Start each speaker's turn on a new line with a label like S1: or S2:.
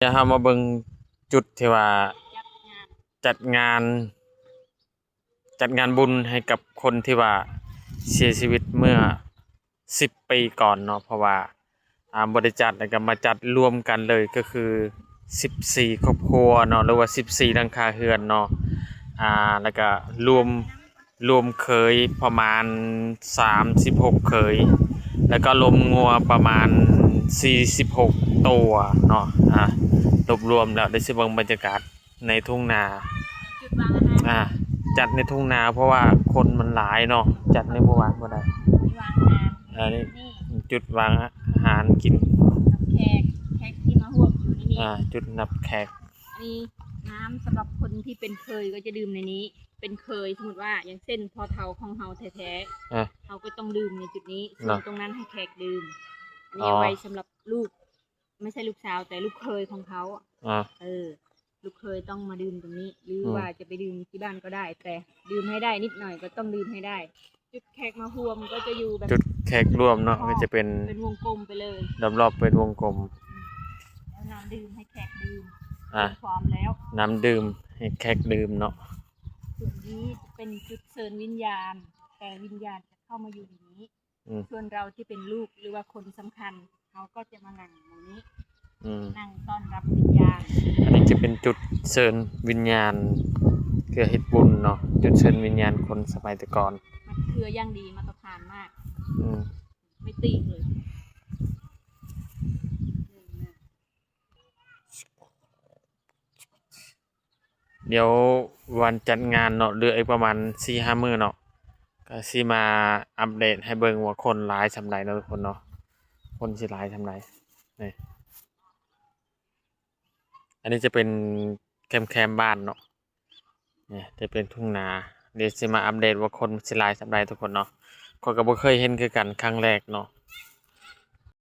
S1: จะเฮามาเบิ่งจุดที่ว่า
S2: จัดงาน
S1: จัดงานบุญให้กับคนที่ว่าเสียชีวิตเมื่อ10 ปีก่อนเนาะเพราะว่าบ่ได้จัดแล้วก็มาจัดรวมกันเลยก็คือ14ครอบครัวเนาะหรือว่า14หลังคาเรือนเนาะแล้วก็รวมเคยประมาณ36เคยแล้วก็รวมงัวประมาณ46ตัวเนาะรวมแล้วได้สิเบิ่งบรรยากาศในทุ่งนา
S2: จุดวางอาหาร
S1: จัดในทุ่งนาเพราะว่าคนมันหลายเนาะจัดในหมู่บ้านบ่ได้
S2: วางอาหาร
S1: นี่
S2: นี่
S1: จุดวางอาหารกิน
S2: กับแขกที่มาร่วมอยู่ที่นี่
S1: จุดนับแขก
S2: อันนี้น้ำสำหรับคนที่เป็นเคยก็จะดื่มในนี้ เป็นเคยสมมติว่าอย่างเช่นพอเฒ่าของเฮาแท้ๆเขาก็ต้องดื่มในจุดนี้ส่วนตรงนั้นให้แขกดื่มอันนี้ไว้สำหรับลูกไม่ใช่ลูกสาวแต่ลูกเคยของเขาลูกเคยต้องมาดื่มตรงนี้หรือว่าจะไปดื่มที่บ้านก็ได้แต่ดื่มให้ได้นิดหน่อยก็ต้องดื่มให้ได้จุดแขกมาร่วมก็จะอยู่แบบ
S1: จุดแขกรวมเนาะก็จะเป็น
S2: วงกลมไปเลย
S1: รอบๆเป็นวงกลม
S2: แล้วน้ำดื่มให้แขกดื่มพร้อมแล้ว
S1: น้ำดื่มให้แขกดื่มเนาะ
S2: ส่วนนี้จะเป็นจุดเชิญวิญญาณแต่วิญญาณจะเข้ามาอยู่ในนี้ส่วนเราที่เป็นลูกหรือว่าคนสำคัญเขาก็จะมานั่งตรงนี้นั่งต้อนรับวิญญาณ
S1: อันนี้จะเป็นจุดเชิญวิญญาณเพื่อเฮ็ดบุญเนาะจุดเชิญวิญญาณคนสมัยแต่ก่อน
S2: มันเครือย่างดีมาตรฐานมากไม่ตีเลย
S1: เดี๋ยววันจัดงานเนาะเหลืออีกประมาณ 4-5 มื้อเนาะก็สิมาอัปเดตให้เบิ่งว่าคนหลายส่ำใดเนาะทุกคนเนาะคนสิหลายส่ำใดนี่อันนี้จะเป็นแคมป์บ้านเนาะนี่จะเป็นทุ่งนาเดี๋ยวสิมาอัปเดตว่าคนสิหลายส่ำใดทุกคนเนาะข้อยก็บ่เคยเห็นคือกันครั้งแรกเนาะ